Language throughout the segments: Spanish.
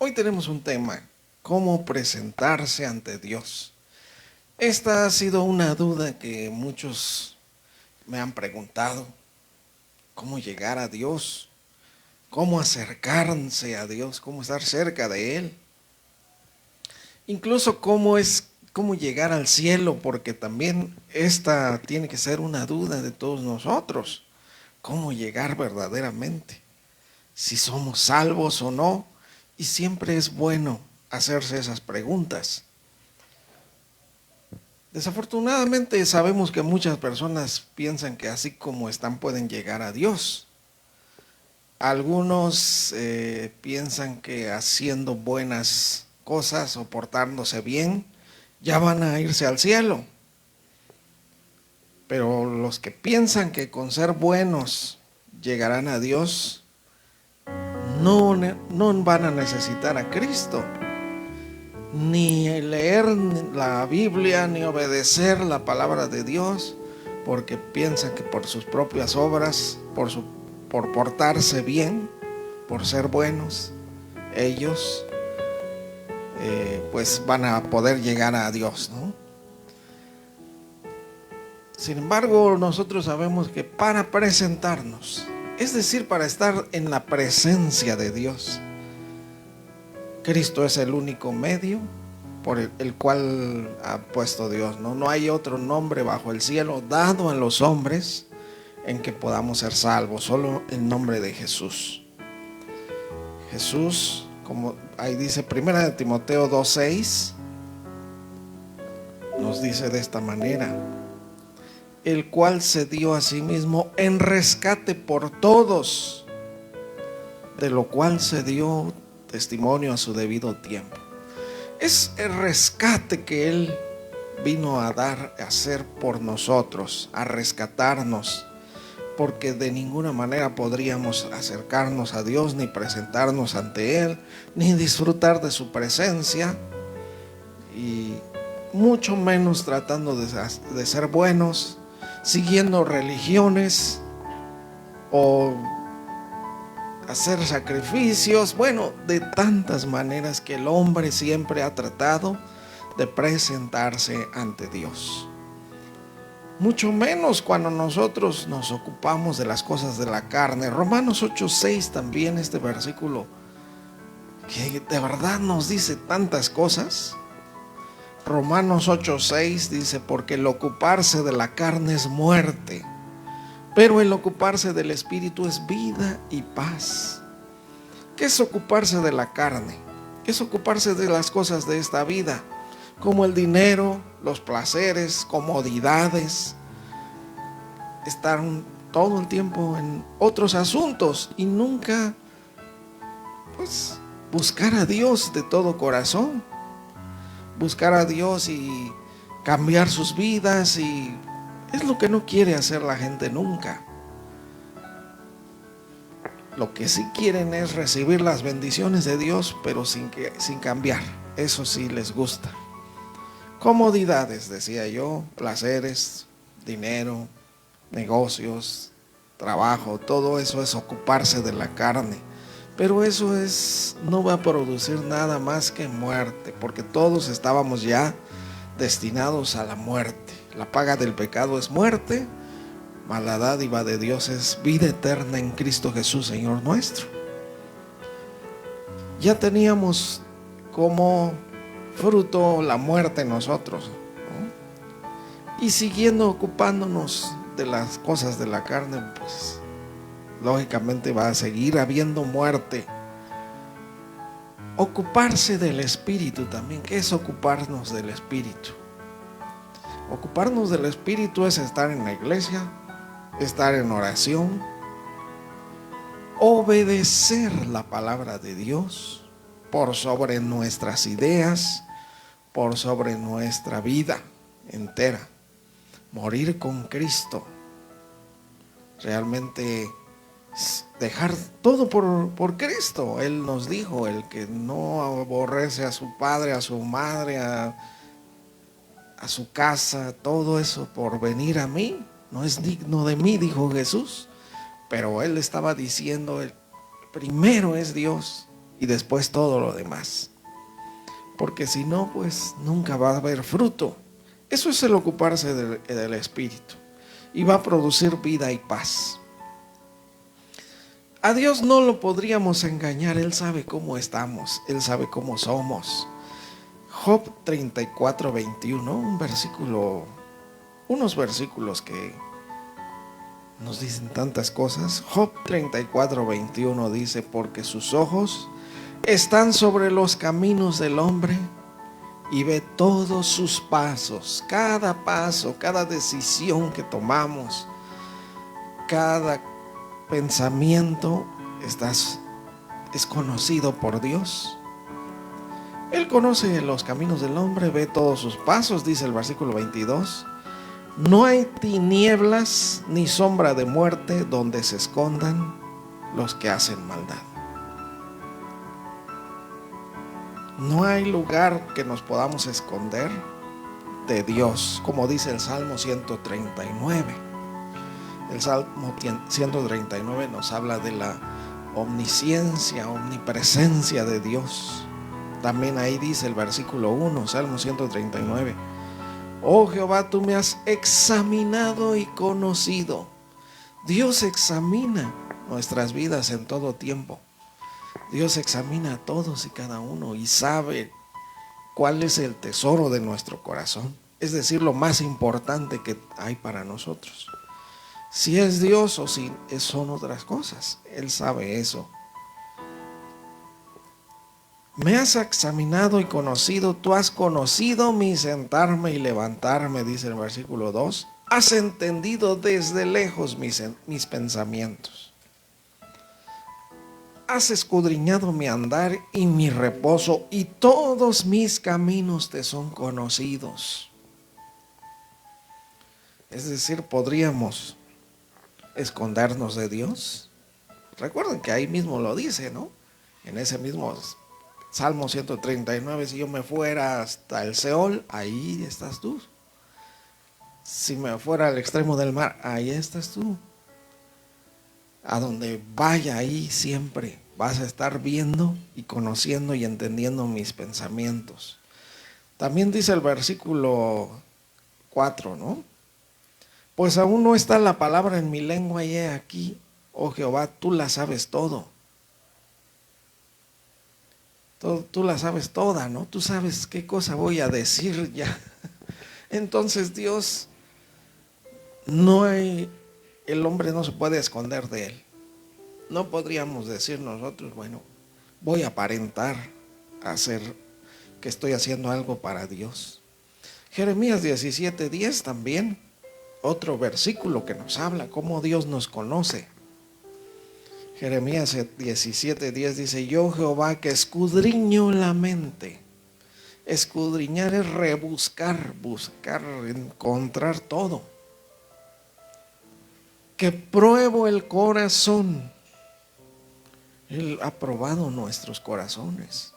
Hoy tenemos un tema: ¿cómo presentarse ante Dios? Esta ha sido una duda que muchos me han preguntado. ¿Cómo llegar a Dios? ¿Cómo acercarse a Dios? ¿Cómo estar cerca de Él? Incluso cómo llegar al cielo, porque también esta tiene que ser una duda de todos nosotros. ¿Cómo llegar verdaderamente? Si somos salvos o no. Y siempre es bueno hacerse esas preguntas. Desafortunadamente sabemos que muchas personas piensan que así como están pueden llegar a Dios. Algunos piensan que haciendo buenas cosas o portándose bien ya van a irse al cielo. Pero los que piensan que con ser buenos llegarán a Dios, no van a necesitar a Cristo, ni leer la Biblia, ni obedecer la palabra de Dios, porque piensan que por sus propias obras, por portarse bien, por ser buenos, ellos pues van a poder llegar a Dios, ¿no? Sin embargo, nosotros sabemos que para presentarnos, es decir, para estar en la presencia de Dios, Cristo es el único medio por el cual ha puesto Dios, ¿no? No hay otro nombre bajo el cielo dado a los hombres en que podamos ser salvos, solo el nombre de Jesús. Jesús, como ahí dice 1 Timoteo 2:6, nos dice de esta manera: el cual se dio a sí mismo en rescate por todos, de lo cual se dio testimonio a su debido tiempo. Es el rescate que Él vino a dar, a hacer por nosotros, a rescatarnos, porque de ninguna manera podríamos acercarnos a Dios, ni presentarnos ante Él, ni disfrutar de su presencia, y mucho menos tratando de ser buenos, siguiendo religiones o hacer sacrificios, bueno, de tantas maneras que el hombre siempre ha tratado de presentarse ante Dios. Mucho menos cuando nosotros nos ocupamos de las cosas de la carne. Romanos 8:6 también, este versículo que de verdad nos dice tantas cosas. Romanos 8:6 dice: porque el ocuparse de la carne es muerte, pero el ocuparse del Espíritu es vida y paz. ¿Qué es ocuparse de la carne? Es ocuparse de las cosas de esta vida, como el dinero, los placeres, comodidades, estar todo el tiempo en otros asuntos y nunca, pues, buscar a Dios de todo corazón, buscar a Dios y cambiar sus vidas, y es lo que no quiere hacer la gente nunca. Lo que sí quieren es recibir las bendiciones de Dios, pero sin cambiar. Eso sí les gusta. Comodidades, decía yo, placeres, dinero, negocios, trabajo, todo eso es ocuparse de la carne. Pero eso no va a producir nada más que muerte, porque todos estábamos ya destinados a la muerte. La paga del pecado es muerte, mas la dádiva de Dios es vida eterna en Cristo Jesús, Señor nuestro. Ya teníamos como fruto la muerte en nosotros, ¿no? Y siguiendo ocupándonos de las cosas de la carne, pues lógicamente va a seguir habiendo muerte. Ocuparse del Espíritu también. ¿Qué es ocuparnos del Espíritu? Ocuparnos del Espíritu es estar en la iglesia, estar en oración, obedecer la palabra de Dios por sobre nuestras ideas, por sobre nuestra vida entera. Morir con Cristo, realmente dejar todo por Cristo. Él nos dijo: el que no aborrece a su padre, a su madre, a su casa, todo eso por venir a mí, no es digno de mí, dijo Jesús. Pero Él estaba diciendo: el primero es Dios, y después todo lo demás. Porque si no, pues nunca va a haber fruto. Eso es el ocuparse del Espíritu, y va a producir vida y paz. A Dios no lo podríamos engañar. Él sabe cómo estamos, Él sabe cómo somos. Job 34, 21, unos versículos que nos dicen tantas cosas. Job 34, 21 dice: porque sus ojos están sobre los caminos del hombre y ve todos sus pasos, cada decisión que tomamos, cada pensamiento es conocido por Dios. Él conoce los caminos del hombre, ve todos sus pasos, dice el versículo 22. No hay tinieblas ni sombra de muerte donde se escondan los que hacen maldad. No hay lugar que nos podamos esconder de Dios, como dice el Salmo 139. El Salmo 139 nos habla de la omnisciencia, omnipresencia de Dios. También ahí dice el versículo 1, Salmo 139. Oh Jehová, tú me has examinado y conocido. Dios examina nuestras vidas en todo tiempo. Dios examina a todos y cada uno y sabe cuál es el tesoro de nuestro corazón. Es decir, lo más importante que hay para nosotros. Si es Dios o si son otras cosas, Él sabe eso. Me has examinado y conocido, tú has conocido mi sentarme y levantarme, dice el versículo 2. Has entendido desde lejos mis pensamientos. Has escudriñado mi andar y mi reposo, y todos mis caminos te son conocidos. Es decir, podríamos escondernos de Dios. Recuerden que ahí mismo lo dice, ¿no? En ese mismo Salmo 139, si yo me fuera hasta el Seol, ahí estás tú. Si me fuera al extremo del mar, ahí estás tú. A donde vaya, ahí siempre vas a estar viendo y conociendo y entendiendo mis pensamientos. También dice el versículo 4, ¿no? Pues aún no está la palabra en mi lengua, y he aquí, oh Jehová, tú la sabes todo. Tú la sabes toda, ¿no? Tú sabes qué cosa voy a decir ya. Entonces Dios, el hombre no se puede esconder de Él. No podríamos decir nosotros, bueno, voy a aparentar hacer que estoy haciendo algo para Dios. Jeremías 17:10 también, otro versículo que nos habla cómo Dios nos conoce. Jeremías 17:10 dice: yo Jehová que escudriño la mente. Escudriñar es rebuscar, buscar, encontrar todo. Que pruebo el corazón. Él ha probado nuestros corazones.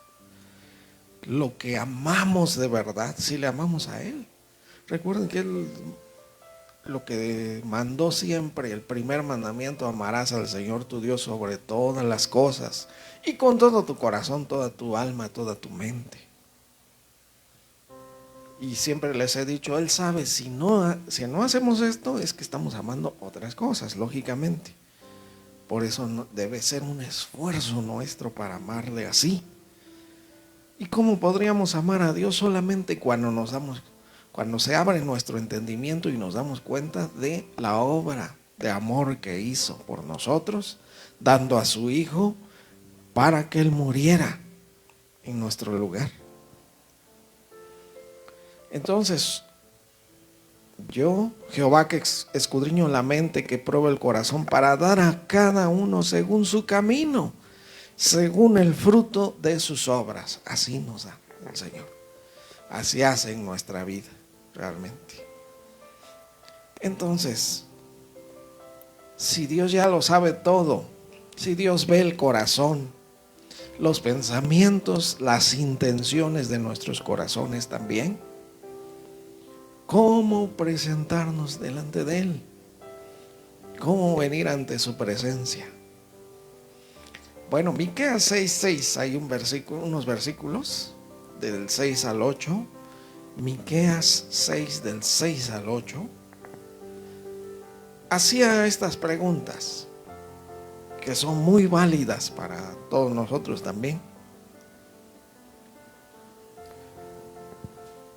Lo que amamos de verdad, si le amamos a Él. Recuerden que Él, lo que mandó siempre, el primer mandamiento: amarás al Señor tu Dios sobre todas las cosas y con todo tu corazón, toda tu alma, toda tu mente. Y siempre les he dicho, Él sabe, si no hacemos esto, es que estamos amando otras cosas, lógicamente. Por eso debe ser un esfuerzo nuestro para amarle así. ¿Y cómo podríamos amar a Dios? Solamente cuando se abre nuestro entendimiento y nos damos cuenta de la obra de amor que hizo por nosotros, dando a su Hijo para que Él muriera en nuestro lugar. Entonces, yo, Jehová, que escudriño la mente, que pruebo el corazón, para dar a cada uno según su camino, según el fruto de sus obras. Así nos da el Señor. Así hace en nuestra vida, realmente. Entonces, si Dios ya lo sabe todo, si Dios ve el corazón, los pensamientos, las intenciones de nuestros corazones también, ¿cómo presentarnos delante de Él? ¿Cómo venir ante su presencia? Bueno, Miqueas 6:6, hay unos versículos del 6 al 8. Miqueas 6 del 6 al 8 hacía estas preguntas que son muy válidas para todos nosotros también.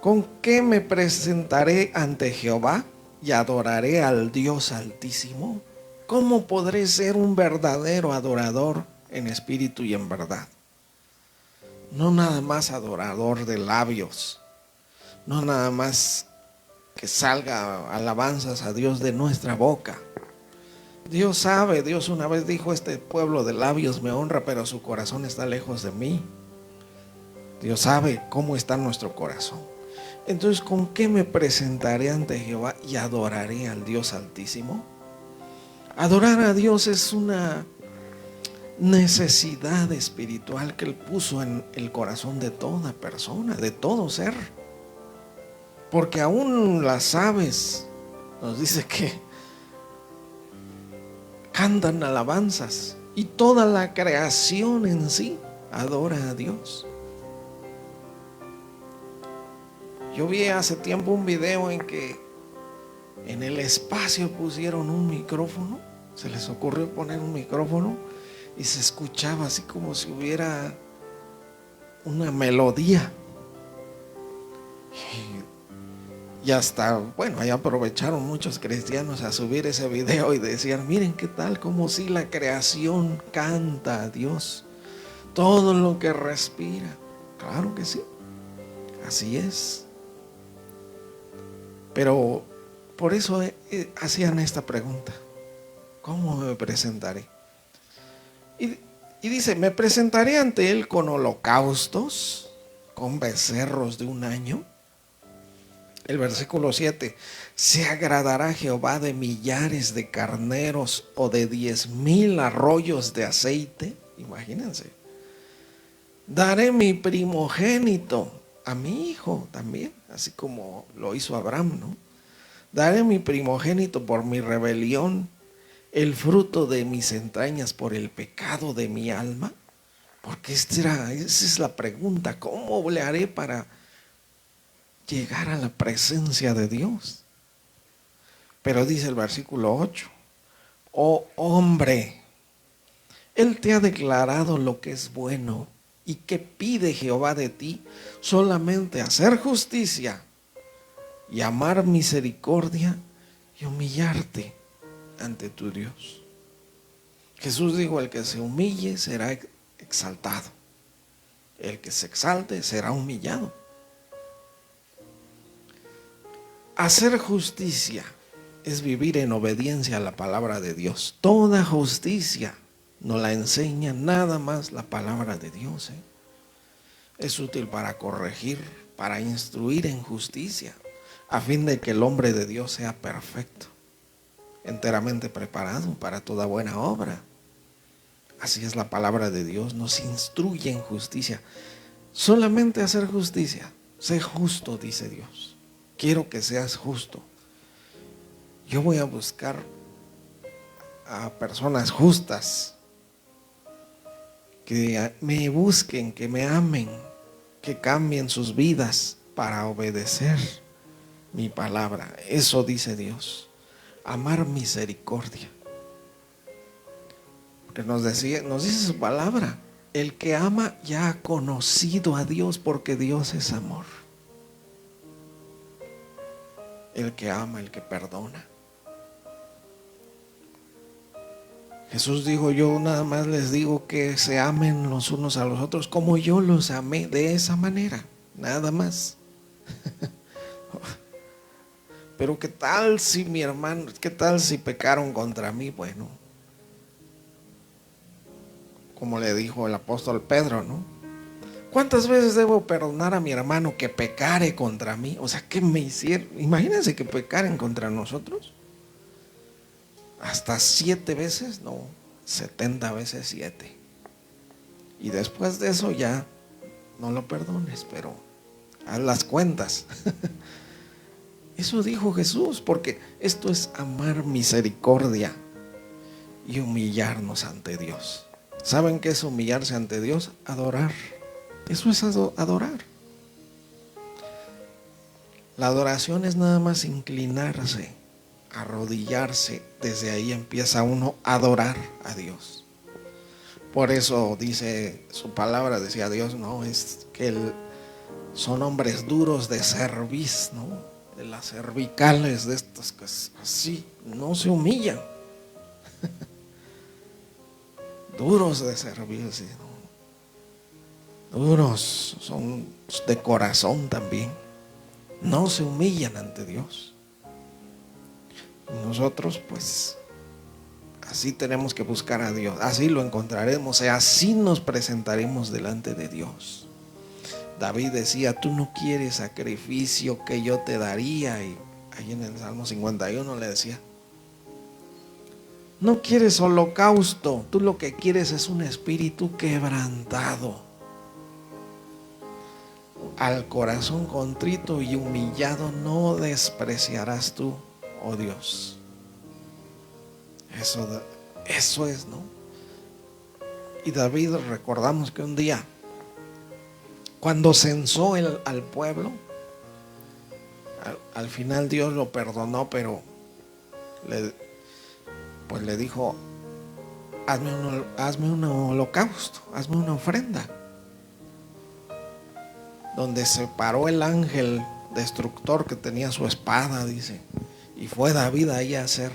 ¿Con qué me presentaré ante Jehová y adoraré al Dios Altísimo? ¿Cómo podré ser un verdadero adorador en espíritu y en verdad? No nada más adorador de labios, no nada más que salga alabanzas a Dios de nuestra boca. Dios sabe, Dios una vez dijo: este pueblo de labios me honra, pero su corazón está lejos de mí. Dios sabe cómo está nuestro corazón. Entonces, ¿con qué me presentaré ante Jehová y adoraré al Dios Altísimo? Adorar a Dios es una necesidad espiritual que Él puso en el corazón de toda persona, de todo ser. Porque aún las aves, nos dice que cantan alabanzas, y toda la creación en sí adora a Dios. Yo vi hace tiempo un video en que en el espacio pusieron un micrófono, se les ocurrió poner un micrófono y se escuchaba así como si hubiera una melodía. Y hasta, bueno, ahí aprovecharon muchos cristianos a subir ese video y decían: miren qué tal, como si la creación canta a Dios, todo lo que respira. Claro que sí, así es. Pero por eso hacían esta pregunta: ¿cómo me presentaré? Y dice: me presentaré ante Él con holocaustos, con becerros de un año. El versículo 7: ¿se agradará Jehová de millares de carneros o de 10,000 arroyos de aceite? Imagínense. Daré mi primogénito a mi hijo también, así como lo hizo Abraham, ¿no? Daré mi primogénito por mi rebelión, el fruto de mis entrañas por el pecado de mi alma. Porque esa es la pregunta: ¿cómo le haré para llegar a la presencia de Dios? Pero dice el versículo 8: oh hombre, Él te ha declarado lo que es bueno. ¿Y qué pide Jehová de ti? Solamente hacer justicia y amar misericordia y humillarte ante tu Dios. Jesús dijo: el que se humille será exaltado, el que se exalte será humillado. Hacer justicia es vivir en obediencia a la palabra de Dios. Toda justicia nos la enseña nada más la palabra de Dios. Es útil para corregir, para instruir en justicia, a fin de que el hombre de Dios sea perfecto, enteramente preparado para toda buena obra. Así es la palabra de Dios, nos instruye en justicia. Solamente hacer justicia. Sé justo, dice Dios. Quiero que seas justo. Yo voy a buscar a personas justas, que me busquen, que me amen, que cambien sus vidas para obedecer mi palabra. Eso dice Dios. Amar misericordia. Porque nos dice su palabra: el que ama ya ha conocido a Dios, porque Dios es amor. El que ama, el que perdona. Jesús dijo: yo nada más les digo que se amen los unos a los otros como yo los amé, de esa manera, nada más. Pero qué tal si mi hermano, qué tal si pecaron contra mí. Bueno, como le dijo el apóstol Pedro, ¿no? ¿Cuántas veces debo perdonar a mi hermano que pecare contra mí? O sea, ¿qué me hicieron? Imagínense que pecaren contra nosotros. ¿Hasta 7 veces? No, 70 veces 7. Y después de eso ya no lo perdones, pero haz las cuentas. Eso dijo Jesús, porque esto es amar misericordia y humillarnos ante Dios. ¿Saben qué es humillarse ante Dios? Adorar. Eso es adorar. La adoración es nada más inclinarse, arrodillarse. Desde ahí empieza uno a adorar a Dios. Por eso dice su palabra, decía Dios, no, es que son hombres duros de cerviz, ¿no? De las cervicales, de estas que así, no se humillan. Duros de cerviz, ¿no? Duros, son de corazón también. No se humillan ante Dios. Nosotros pues así tenemos que buscar a Dios, así lo encontraremos, y así nos presentaremos delante de Dios. David decía, tú no quieres sacrificio que yo te daría, y ahí en el Salmo 51 le decía, no quieres holocausto, tú lo que quieres es un espíritu quebrantado. Al corazón contrito y humillado no despreciarás tú, oh Dios. Eso es, ¿no? Y David, recordamos que un día, cuando censó al pueblo, al final Dios lo perdonó, pero le dijo, hazme un holocausto, hazme una ofrenda. Donde se paró el ángel destructor que tenía su espada, dice, y fue David ahí a hacer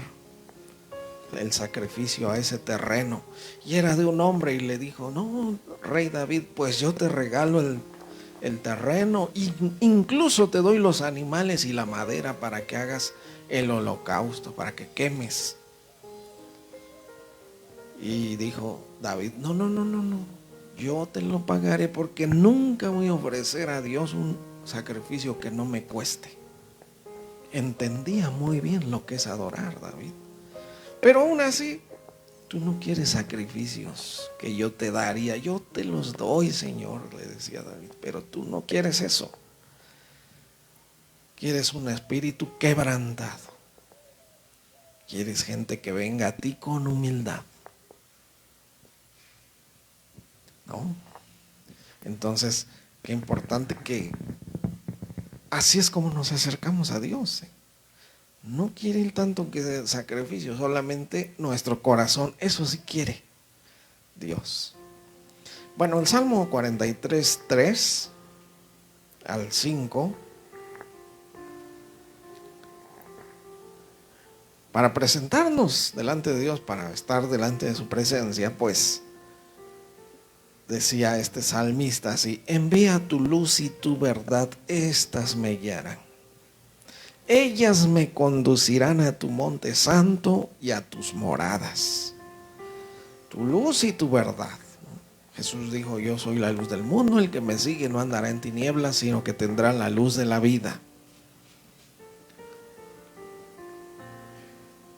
el sacrificio a ese terreno, y era de un hombre, y le dijo, no, rey David, pues yo te regalo el terreno, e incluso te doy los animales y la madera para que hagas el holocausto, para que quemes. Y dijo David, no, yo te lo pagaré, porque nunca voy a ofrecer a Dios un sacrificio que no me cueste. Entendía muy bien lo que es adorar, David. Pero aún así, tú no quieres sacrificios que yo te daría. Yo te los doy, Señor, le decía David, pero tú no quieres eso. Quieres un espíritu quebrantado. Quieres gente que venga a ti con humildad, ¿no? Entonces, qué importante que así es como nos acercamos a Dios, ¿eh? No quiere Él tanto que sacrificio, solamente nuestro corazón, eso sí quiere Dios. Bueno, el Salmo 43, 3 al 5, para presentarnos delante de Dios, para estar delante de su presencia, pues decía este salmista así, envía tu luz y tu verdad, estas me guiarán. Ellas me conducirán a tu monte santo y a tus moradas. Tu luz y tu verdad. Jesús dijo, yo soy la luz del mundo, el que me sigue no andará en tinieblas, sino que tendrá la luz de la vida.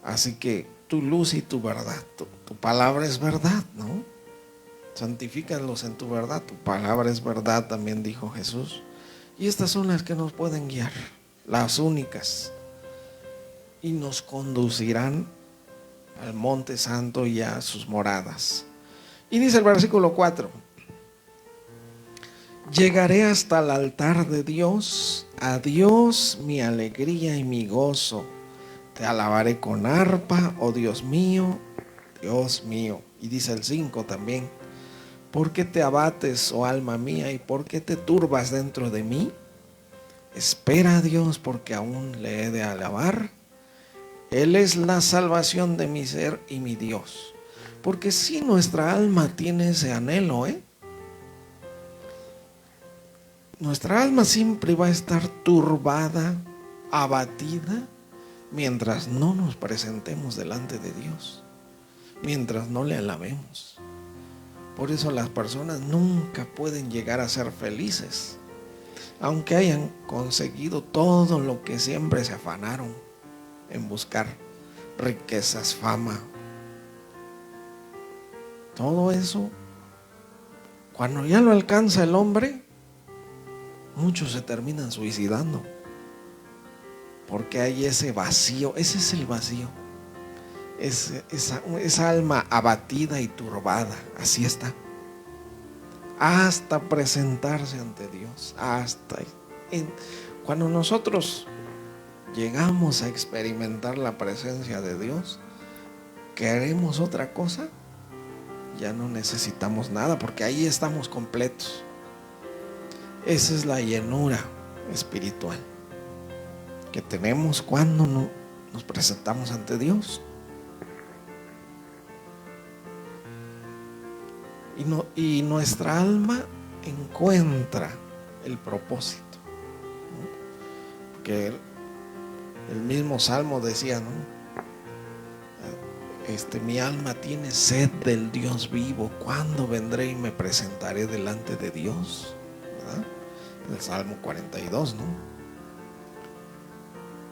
Así que tu luz y tu verdad, tu palabra es verdad, ¿no? Santifícalos en tu verdad, tu palabra es verdad, también dijo Jesús. Y estas son las que nos pueden guiar, las únicas, y nos conducirán al monte santo y a sus moradas. Y dice el versículo 4, llegaré hasta el altar de Dios, a Dios mi alegría y mi gozo. Te alabaré con arpa, oh Dios mío, Dios mío. Y dice el 5 también, ¿por qué te abates, oh alma mía, y por qué te turbas dentro de mí? Espera a Dios, porque aún le he de alabar. Él es la salvación de mi ser y mi Dios. Porque si nuestra alma tiene ese anhelo, nuestra alma siempre va a estar turbada, abatida, mientras no nos presentemos delante de Dios, mientras no le alabemos. Por eso las personas nunca pueden llegar a ser felices, aunque hayan conseguido todo lo que siempre se afanaron en buscar, riquezas, fama. Todo eso, cuando ya lo alcanza el hombre, muchos se terminan suicidando, porque hay ese vacío. Ese es el vacío. esa alma abatida y turbada, así está. Hasta presentarse ante Dios, cuando nosotros llegamos a experimentar la presencia de Dios, queremos otra cosa, ya no necesitamos nada, porque ahí estamos completos. Esa es la llenura espiritual que tenemos cuando nos presentamos ante Dios. Y nuestra alma encuentra el propósito, ¿no? Porque el mismo Salmo decía, ¿no? Mi alma tiene sed del Dios vivo. ¿Cuándo vendré y me presentaré delante de Dios? ¿Verdad? El Salmo 42, ¿no?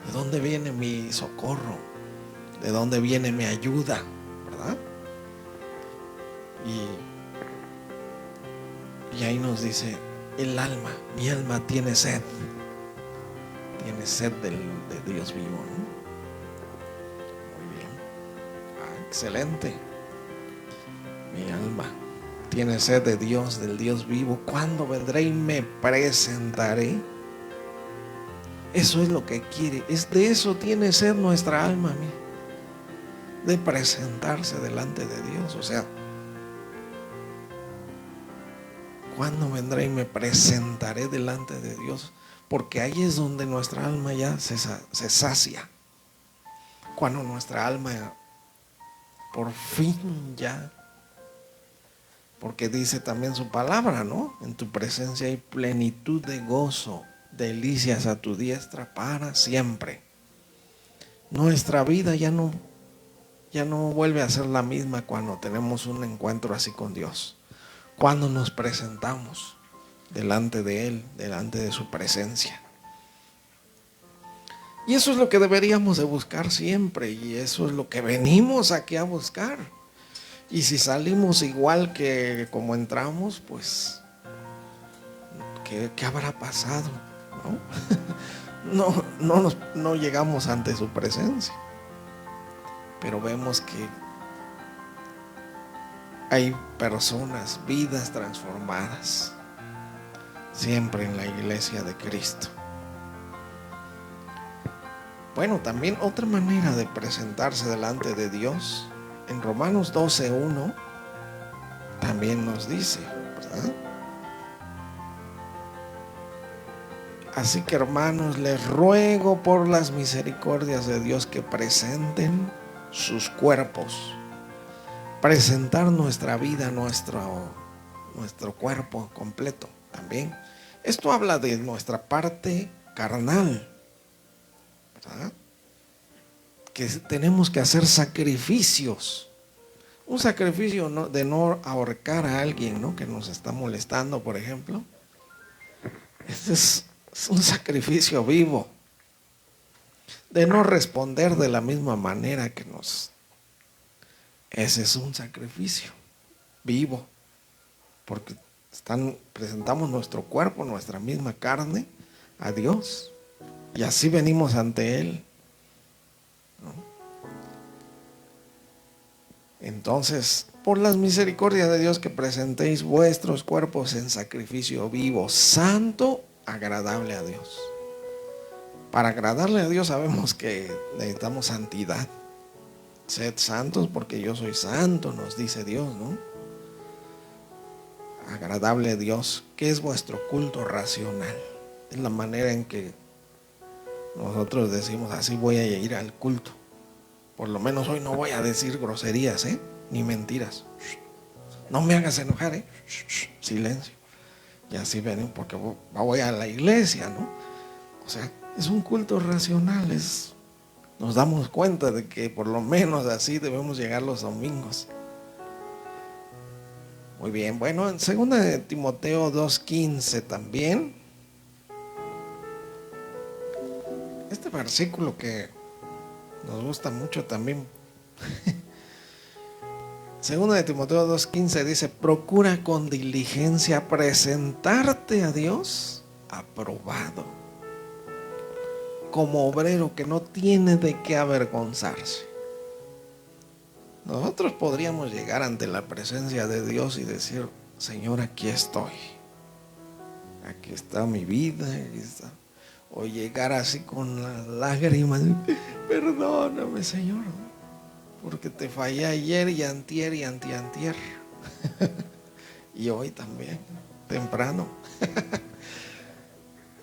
¿De dónde viene mi socorro? ¿De dónde viene mi ayuda? ¿Verdad? Y ahí nos dice, mi alma tiene sed de Dios vivo, ¿no? Muy bien. Excelente. Mi alma tiene sed de Dios, del Dios vivo. ¿Cuándo vendré y me presentaré? Eso es lo que quiere. De eso tiene sed nuestra alma, de presentarse delante de Dios. O sea, ¿cuándo vendré y me presentaré delante de Dios? Porque ahí es donde nuestra alma ya se sacia. Cuando nuestra alma por fin ya, porque dice también su palabra, ¿no? En tu presencia hay plenitud de gozo, delicias a tu diestra para siempre. Nuestra vida ya no vuelve a ser la misma cuando tenemos un encuentro así con Dios. Cuando nos presentamos delante de Él, delante de su presencia. Y eso es lo que deberíamos de buscar siempre, y eso es lo que venimos aquí a buscar. Y si salimos igual que como entramos, pues ¿qué habrá pasado? No llegamos ante su presencia. Pero vemos que hay personas, vidas transformadas, siempre en la iglesia de Cristo. Bueno, también otra manera de presentarse delante de Dios, en Romanos 12:1, también nos dice, ¿verdad? Así que, hermanos, les ruego por las misericordias de Dios que presenten sus cuerpos. Presentar nuestra vida, nuestro cuerpo completo también. Esto habla de nuestra parte carnal, ¿verdad? Que tenemos que hacer sacrificios. Un sacrificio de no ahorcar a alguien, ¿no? Que nos está molestando, por ejemplo. Este es un sacrificio vivo. De no responder de la misma manera que ese es un sacrificio vivo, porque presentamos nuestro cuerpo, nuestra misma carne a Dios, y así venimos ante Él, ¿no? Entonces, por las misericordias de Dios, que presentéis vuestros cuerpos en sacrificio vivo, santo, agradable a Dios. Para agradarle a Dios sabemos que necesitamos santidad. Sed santos porque yo soy santo, nos dice Dios, ¿no? Agradable a Dios, que es vuestro culto racional. Es la manera en que nosotros decimos, así voy a ir al culto. Por lo menos hoy no voy a decir groserías, ni mentiras. No me hagas enojar, silencio. Y así ven, porque voy a la iglesia, ¿no? O sea, es un culto racional, nos damos cuenta de que por lo menos así debemos llegar los domingos. Muy bien, bueno, en 2 de Timoteo 2:15 también. Este versículo que nos gusta mucho también. 2 de Timoteo 2:15 dice, procura con diligencia presentarte a Dios aprobado, como obrero que no tiene de qué avergonzarse. Nosotros podríamos llegar ante la presencia de Dios y decir: Señor, aquí estoy, aquí está mi vida, aquí está. O llegar así con las lágrimas: perdóname, Señor, porque te fallé ayer y antier y antiantier y hoy también, temprano.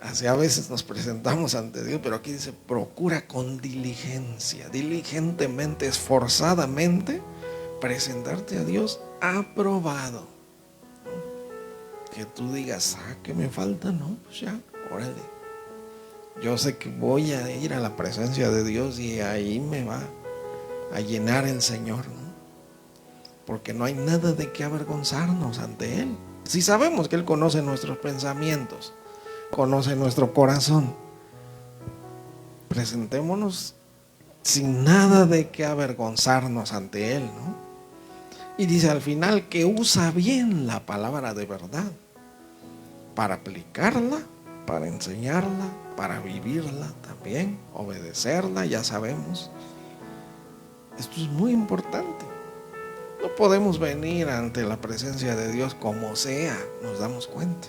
Así a veces nos presentamos ante Dios, pero aquí dice: procura con diligencia, diligentemente, esforzadamente, presentarte a Dios aprobado. Que tú digas: ¿qué me falta? No, pues ya, órale. Yo sé que voy a ir a la presencia de Dios y ahí me va a llenar el Señor, ¿no? Porque no hay nada de qué avergonzarnos ante Él. Si sabemos que Él conoce nuestros pensamientos, conoce nuestro corazón, presentémonos sin nada de qué avergonzarnos ante Él, ¿no? Y dice al final que usa bien la palabra de verdad para aplicarla, para enseñarla, para vivirla también, obedecerla, ya sabemos. Esto es muy importante. No podemos venir ante la presencia de Dios como sea, nos damos cuenta.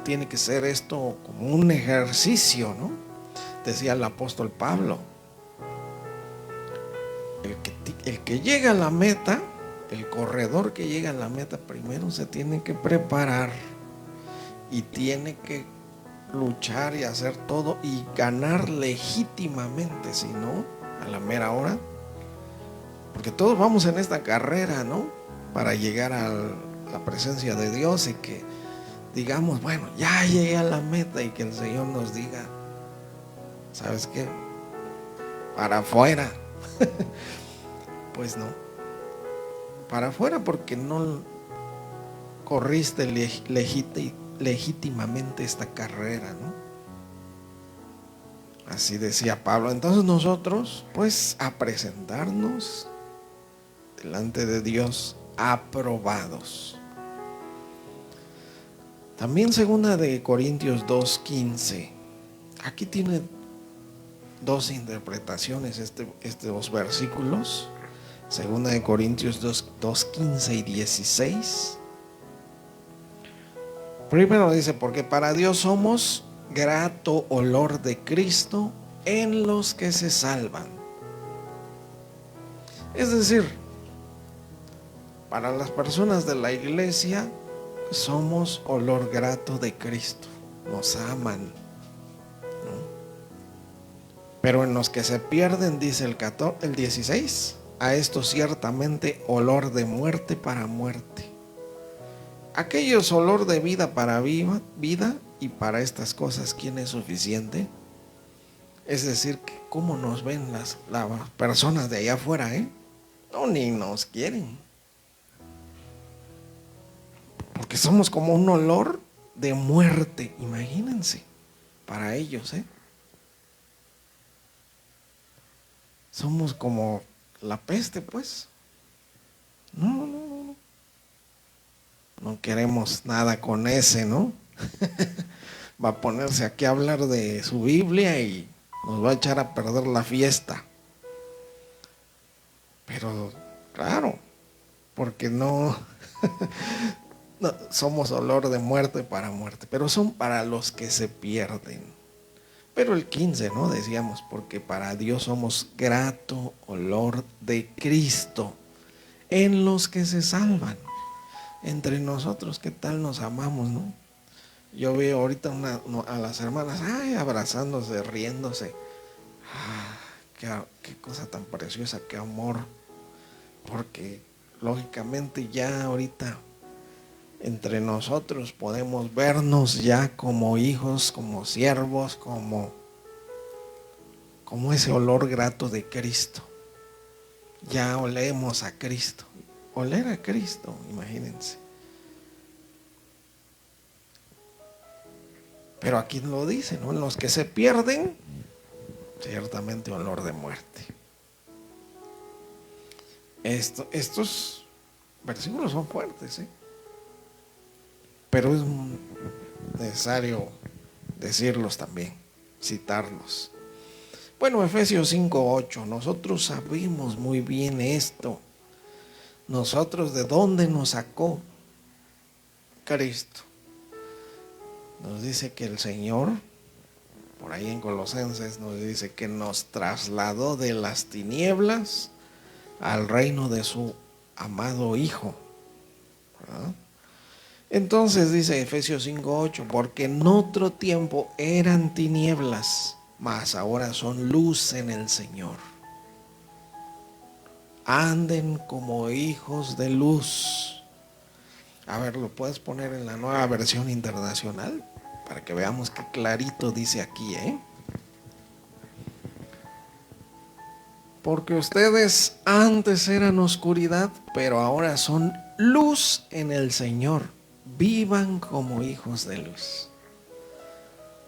Tiene que ser esto como un ejercicio, ¿no? Decía el apóstol Pablo: el que llega a la meta, el corredor que llega a la meta, primero se tiene que preparar y tiene que luchar y hacer todo y ganar legítimamente, si no, a la mera hora. Porque todos vamos en esta carrera, ¿no? Para llegar a la presencia de Dios y que digamos: bueno, ya llegué a la meta, y que el Señor nos diga: ¿sabes qué? Para afuera. Pues no, para afuera, porque no corriste legítimamente esta carrera, ¿no? Así decía Pablo. Entonces nosotros, pues, a presentarnos delante de Dios aprobados. También segunda de Corintios 2:15. Aquí tiene dos interpretaciones estos versículos. Segunda de Corintios 2:15 y 16. Primero dice: porque para Dios somos grato olor de Cristo en los que se salvan. Es decir, para las personas de la iglesia somos olor grato de Cristo, nos aman, ¿no? Pero en los que se pierden, dice el 16, a esto ciertamente olor de muerte para muerte. Aquellos olor de vida para vida, y para estas cosas, ¿quién es suficiente? Es decir, que cómo nos ven las personas de allá afuera, no, ni nos quieren. Porque somos como un olor de muerte, imagínense, para ellos, Somos como la peste, pues. No. No queremos nada con ese, ¿no? Va a ponerse aquí a hablar de su Biblia y nos va a echar a perder la fiesta. Pero, claro, porque no somos olor de muerte para muerte, pero son para los que se pierden. Pero el 15, ¿no? Decíamos: porque para Dios somos grato olor de Cristo en los que se salvan. Entre nosotros, ¿qué tal nos amamos, no? Yo veo ahorita a las hermanas abrazándose, riéndose. Qué cosa tan preciosa, qué amor. Porque lógicamente ya ahorita entre nosotros podemos vernos ya como hijos, como siervos, como ese olor grato de Cristo. Ya olemos a Cristo. Oler a Cristo, imagínense. Pero aquí lo dice, ¿no? En los que se pierden, ciertamente olor de muerte. Estos versículos son fuertes, pero es necesario decirlos también, citarlos. Bueno, Efesios 5:8, nosotros sabemos muy bien esto. Nosotros, ¿de dónde nos sacó Cristo? Nos dice que el Señor, por ahí en Colosenses, nos dice que nos trasladó de las tinieblas al reino de su amado Hijo, ¿verdad? Entonces dice Efesios 5:8, porque en otro tiempo eran tinieblas, mas ahora son luz en el Señor. Anden como hijos de luz. A ver, ¿lo puedes poner en la Nueva Versión Internacional? Para que veamos qué clarito dice aquí, ¿eh? Porque ustedes antes eran oscuridad, pero ahora son luz en el Señor. Vivan como hijos de luz.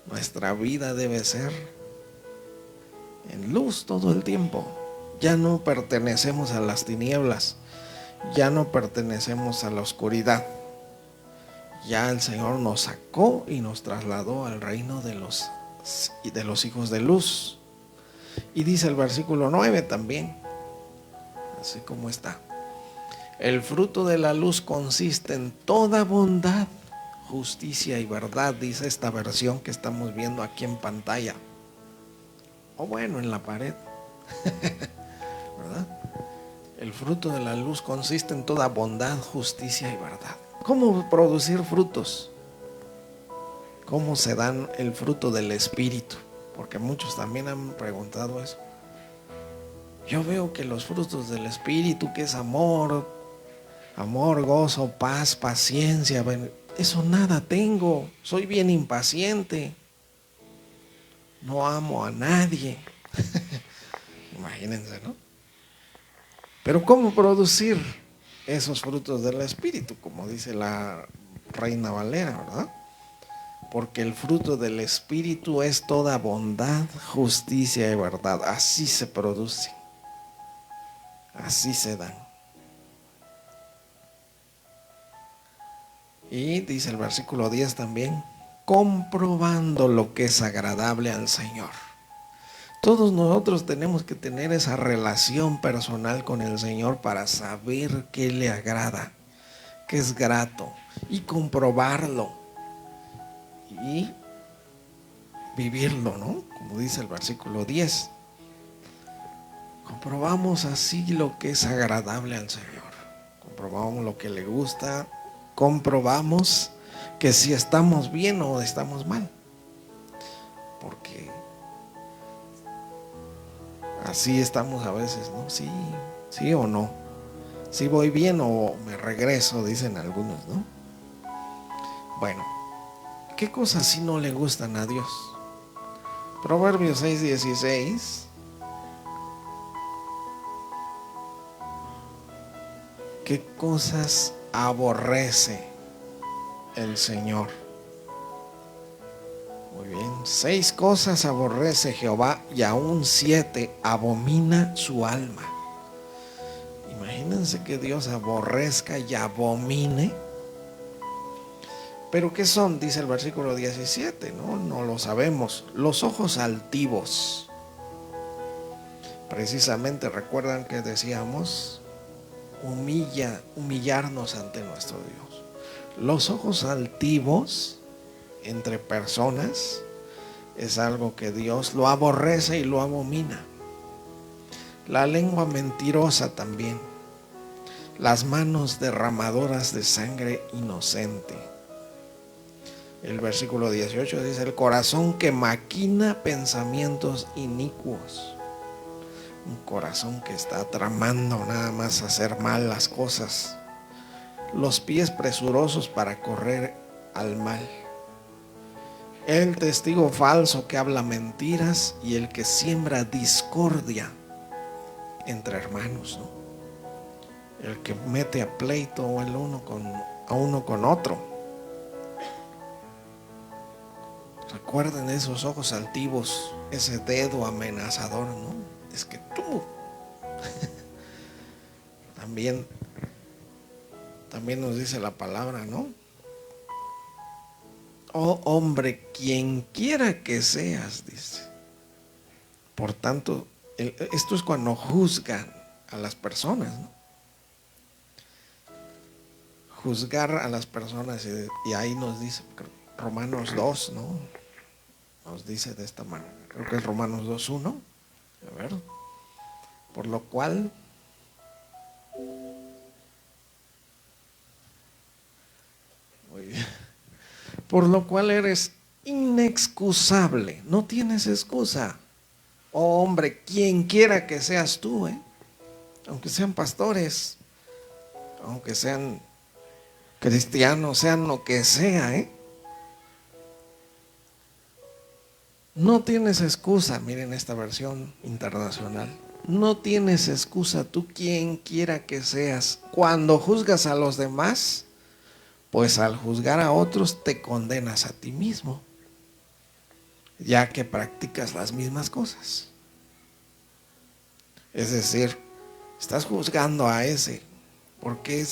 Nuestra vida debe ser en luz todo el tiempo. Ya no pertenecemos a las tinieblas, ya no pertenecemos a la oscuridad. Ya el Señor nos sacó y nos trasladó al reino de los hijos de luz. Y dice el versículo 9 también, así como está: el fruto de la luz consiste en toda bondad, justicia y verdad, dice esta versión que estamos viendo aquí en pantalla, o bueno, en la pared, ¿verdad? El fruto de la luz consiste en toda bondad, justicia y verdad. ¿Cómo producir frutos? ¿Cómo se dan el fruto del Espíritu? Porque muchos también han preguntado eso. Yo veo que los frutos del Espíritu, que es amor, gozo, paz, paciencia, eso nada tengo. Soy bien impaciente. No amo a nadie. Imagínense, ¿no? Pero ¿cómo producir esos frutos del Espíritu? Como dice la Reina Valera, ¿verdad? Porque el fruto del Espíritu es toda bondad, justicia y verdad. Así se produce. Así se dan. Y dice el versículo 10 también, comprobando lo que es agradable al Señor. Todos nosotros tenemos que tener esa relación personal con el Señor para saber qué le agrada, qué es grato, y comprobarlo y vivirlo, ¿no? Como dice el versículo 10. Comprobamos así lo que es agradable al Señor. Comprobamos lo que le gusta. Comprobamos que si estamos bien o estamos mal. Porque así estamos a veces, ¿no? Sí o no. Si voy bien o me regreso, dicen algunos, ¿no? Bueno, ¿qué cosas sí no le gustan a Dios? Proverbios 6:16. ¿Qué cosas aborrece el Señor? Muy bien, 6 cosas aborrece Jehová y aún 7 abomina su alma. Imagínense que Dios aborrezca y abomine. ¿Pero qué son? Dice el versículo 17, ¿no? No lo sabemos. Los ojos altivos. Precisamente recuerdan que decíamos humillarnos ante nuestro Dios. Los ojos altivos entre personas es algo que Dios lo aborrece y lo abomina. La lengua mentirosa también. Las manos derramadoras de sangre inocente. El versículo 18 dice: el corazón que maquina pensamientos inicuos. Un corazón que está tramando nada más hacer mal las cosas. Los pies presurosos para correr al mal. El testigo falso que habla mentiras y el que siembra discordia entre hermanos, ¿no? El que mete a pleito a uno con otro. Recuerden esos ojos altivos, ese dedo amenazador, ¿no? Es que tú también nos dice la palabra, ¿no? Oh hombre, quien quiera que seas, dice, Por tanto, esto es cuando juzgan a las personas, ¿no? Juzgar a las personas, y ahí nos dice Romanos 2, ¿no? Nos dice de esta manera, creo que es Romanos 2:1, a ver, por lo cual muy bien, por lo cual eres inexcusable, no tienes excusa. Oh hombre, quien quiera que seas tú, aunque sean pastores, aunque sean cristianos, sean lo que sea, no tienes excusa. Miren esta versión internacional. No tienes excusa, tú quien quiera que seas. Cuando juzgas a los demás, pues al juzgar a otros te condenas a ti mismo, ya que practicas las mismas cosas. Es decir, estás juzgando a ese. ¿Por qué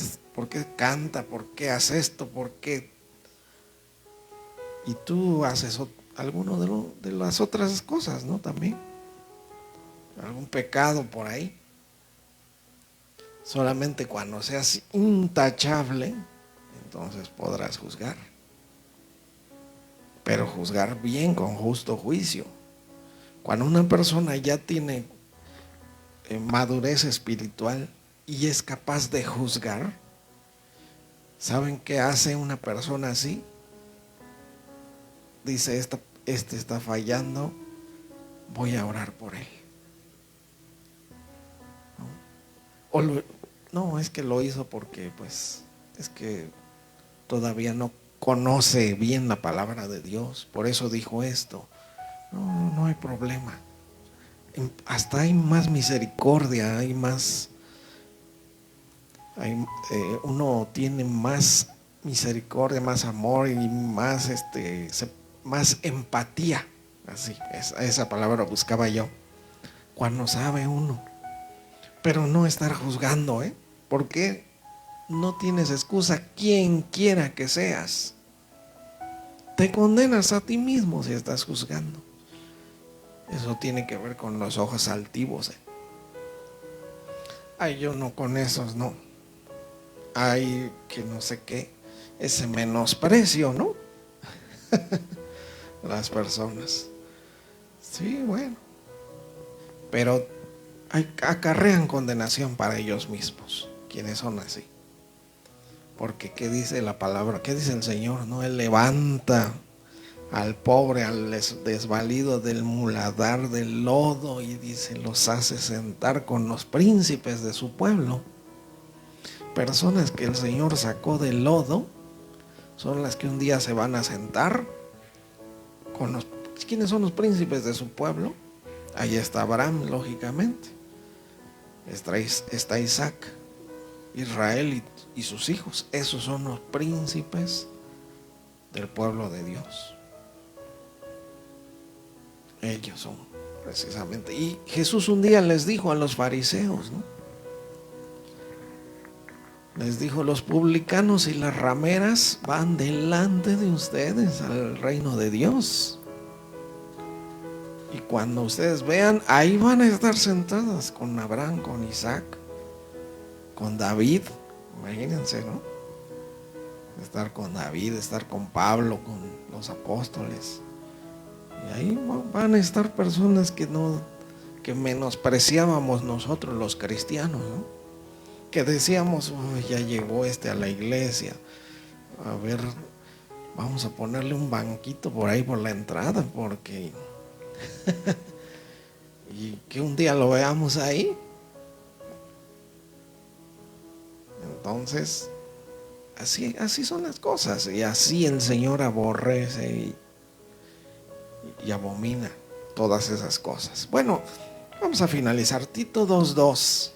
canta? ¿Por qué hace esto? ¿Por qué? Y tú haces alguno de las otras cosas, ¿no? También. Algún pecado por ahí. Solamente cuando seas intachable, entonces podrás juzgar. Pero juzgar bien, con justo juicio. Cuando una persona ya tiene madurez espiritual y es capaz de juzgar, ¿saben qué hace una persona así? Dice, este está fallando, voy a orar por él. No, es que lo hizo porque pues es que todavía no conoce bien la palabra de Dios, por eso dijo esto. No hay problema. Hasta hay más misericordia, uno tiene más misericordia, más amor y más más empatía. Así, esa palabra buscaba yo. Cuando sabe uno, pero no estar juzgando, porque no tienes excusa, quien quiera que seas. Te condenas a ti mismo si estás juzgando. Eso tiene que ver con los ojos altivos. Ay, yo no, con esos no. Ay, que no sé qué. Ese menosprecio, ¿no? Las personas. Sí, bueno. Pero acarrean condenación para ellos mismos, quienes son así. Porque ¿qué dice la palabra? ¿Qué dice el Señor? ¿No? Él levanta al pobre, al desvalido del muladar del lodo, y dice, los hace sentar con los príncipes de su pueblo. Personas que el Señor sacó del lodo son las que un día se van a sentar con los... ¿Quiénes son los príncipes de su pueblo? Ahí está Abraham, lógicamente. Está Isaac, Israel y sus hijos. Esos son los príncipes del pueblo de Dios. Ellos son precisamente. Y Jesús un día les dijo a los fariseos, ¿no? Les dijo, los publicanos y las rameras van delante de ustedes al reino de Dios. Y cuando ustedes vean, ahí van a estar sentadas con Abraham, con Isaac, con David. Imagínense, ¿no? Estar con David, estar con Pablo, con los apóstoles. Y ahí van a estar personas que menospreciábamos nosotros los cristianos, ¿no? Que decíamos, oh, ya llegó a la iglesia, a ver, vamos a ponerle un banquito por ahí por la entrada, porque y que un día lo veamos ahí. Entonces, así son las cosas, y así el Señor aborrece y abomina todas esas cosas. Bueno, vamos a finalizar. Tito 2:2.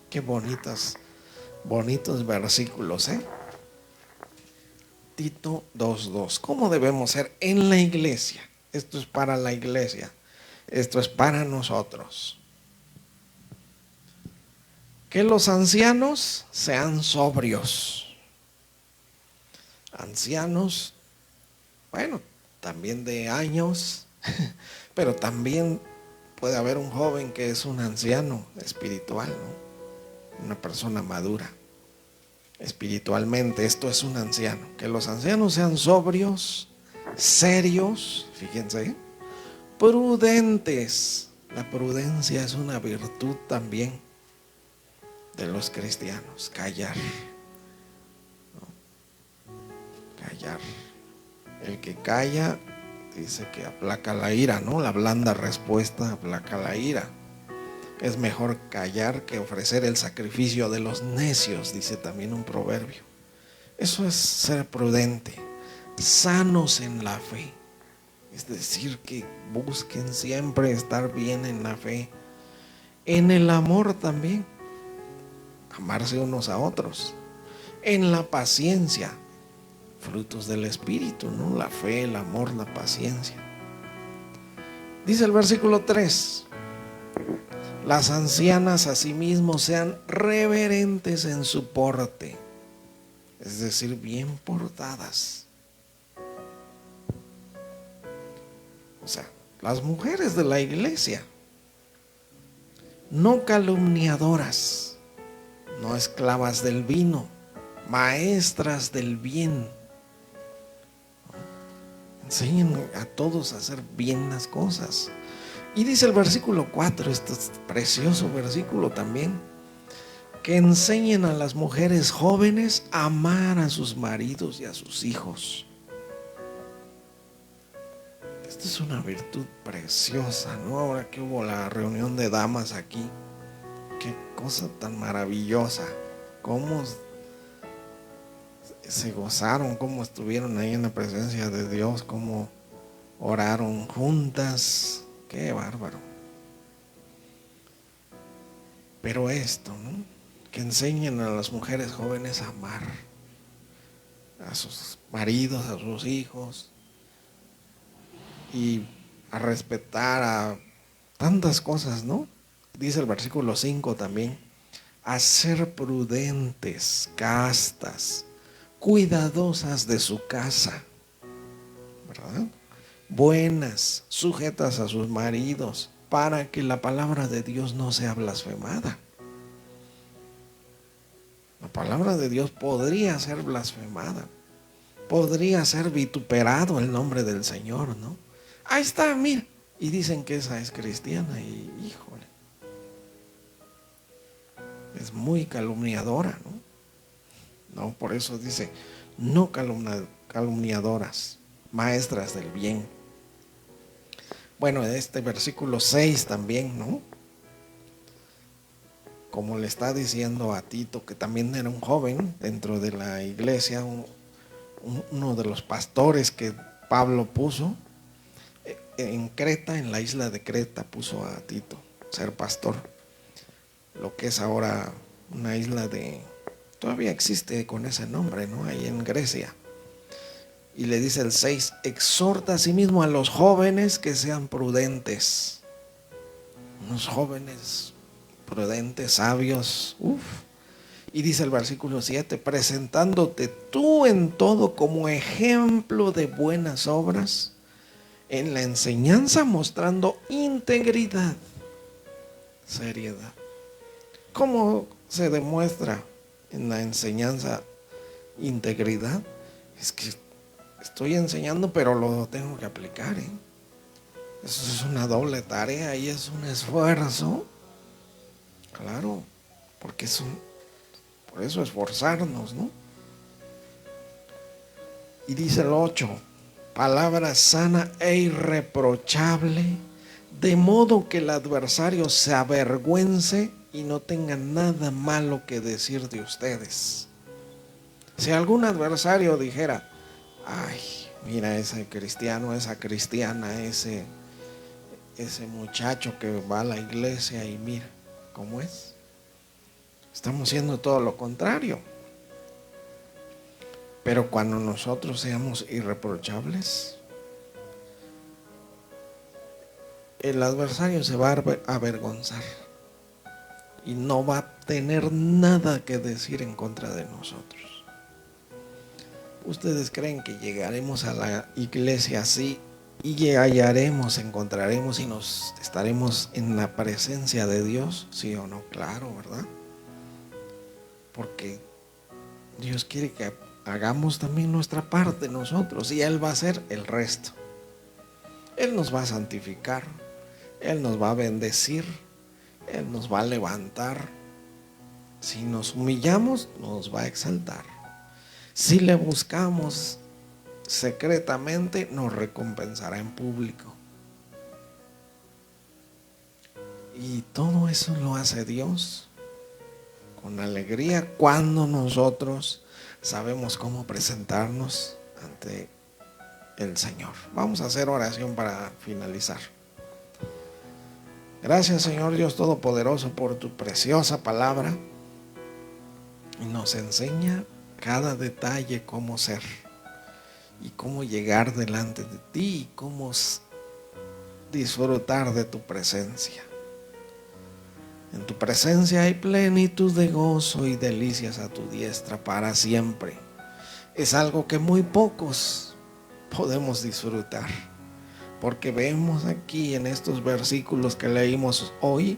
Qué bonitos versículos, Tito 2:2. ¿Cómo debemos ser en la iglesia? Esto es para la iglesia. Esto es para nosotros. Que los ancianos sean sobrios. Ancianos, bueno, también de años, pero también puede haber un joven que es un anciano espiritual, ¿no? Una persona madura espiritualmente. Esto es un anciano. Que los ancianos sean sobrios, serios, fíjense, prudentes. La prudencia es una virtud también de los cristianos. Callar, ¿no? Callar. El que calla dice que aplaca la ira, ¿no? La blanda respuesta aplaca la ira. Es mejor callar que ofrecer el sacrificio de los necios, dice también un proverbio. Eso es ser prudente, sanos en la fe. Es decir, que busquen siempre estar bien en la fe. En el amor también, amarse unos a otros. En la paciencia, frutos del Espíritu, ¿no? La fe, el amor, la paciencia. Dice el versículo 3: las ancianas asimismo sean reverentes en su porte, es decir, bien portadas. O sea, las mujeres de la iglesia, no calumniadoras, no esclavas del vino, maestras del bien. Enseñen a todos a hacer bien las cosas. Y dice el versículo 4, este precioso versículo también, que enseñen a las mujeres jóvenes a amar a sus maridos y a sus hijos. Esta es una virtud preciosa, ¿no? Ahora que hubo la reunión de damas aquí, qué cosa tan maravillosa, cómo se gozaron, cómo estuvieron ahí en la presencia de Dios, cómo oraron juntas. Qué bárbaro. Pero esto, ¿no? Que enseñen a las mujeres jóvenes a amar a sus maridos, a sus hijos, y a respetar a tantas cosas, ¿no? Dice el versículo 5 también, a ser prudentes, castas, cuidadosas de su casa, ¿verdad? Buenas, sujetas a sus maridos, para que la palabra de Dios no sea blasfemada. La palabra de Dios podría ser blasfemada, podría ser vituperado el nombre del Señor, ¿no? Ahí está, mira, y dicen que esa es cristiana, y híjole, es muy calumniadora, ¿no? No, por eso dice, no calumniadoras, maestras del bien. Bueno, este versículo 6 también, ¿no? Como le está diciendo a Tito, que también era un joven dentro de la iglesia, uno de los pastores que Pablo puso en Creta, en la isla de Creta, puso a Tito ser pastor. Lo que es ahora una isla todavía existe con ese nombre, ¿no? Ahí en Grecia. Y le dice el 6, exhorta a sí mismo a los jóvenes que sean prudentes. Unos jóvenes prudentes, sabios. Y dice el versículo 7, presentándote tú en todo como ejemplo de buenas obras, en la enseñanza mostrando integridad, seriedad. ¿Cómo se demuestra en la enseñanza integridad? Es que estoy enseñando, pero lo tengo que aplicar, ¿eh? Eso es una doble tarea y es un esfuerzo. Claro, porque por eso esforzarnos, ¿no? Y dice el 8, palabra sana e irreprochable, de modo que el adversario se avergüence y no tenga nada malo que decir de ustedes. Si algún adversario dijera, ay, mira ese cristiano, esa cristiana, ese muchacho que va a la iglesia y mira cómo es. Estamos haciendo todo lo contrario. Pero cuando nosotros seamos irreprochables, el adversario se va a avergonzar y no va a tener nada que decir en contra de nosotros. ¿Ustedes creen que llegaremos a la iglesia así y hallaremos, encontraremos y nos estaremos en la presencia de Dios, sí o no, claro, ¿verdad? Porque Dios quiere que hagamos también nuestra parte nosotros y Él va a hacer el resto. Él nos va a santificar, Él nos va a bendecir, Él nos va a levantar. Si nos humillamos, nos va a exaltar. Si le buscamos secretamente, nos recompensará en público. Y todo eso lo hace Dios con alegría cuando nosotros sabemos cómo presentarnos ante el Señor. Vamos a hacer oración para finalizar. Gracias, Señor Dios Todopoderoso, por tu preciosa palabra. Y nos enseña cada detalle cómo ser y cómo llegar delante de ti y cómo disfrutar de tu presencia. En tu presencia hay plenitud de gozo y delicias a tu diestra para siempre. Es algo que muy pocos podemos disfrutar, porque vemos aquí en estos versículos que leímos hoy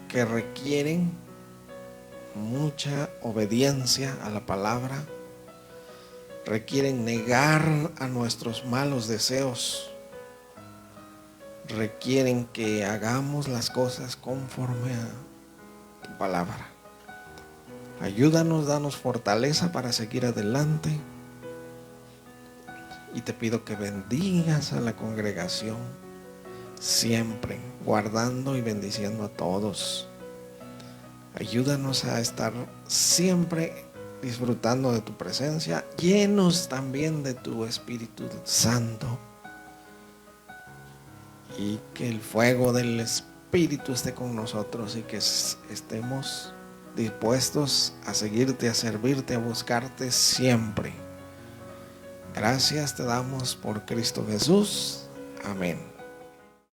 que requieren mucha obediencia a la palabra, requieren negar a nuestros malos deseos, requieren que hagamos las cosas conforme a tu palabra. Ayúdanos, danos fortaleza para seguir adelante. Y te pido que bendigas a la congregación siempre, guardando y bendiciendo a todos. Ayúdanos a estar siempre disfrutando de tu presencia, llenos también de tu Espíritu Santo. Y que el fuego del Espíritu esté con nosotros y que estemos dispuestos a seguirte, a servirte, a buscarte siempre. Gracias te damos por Cristo Jesús. Amén.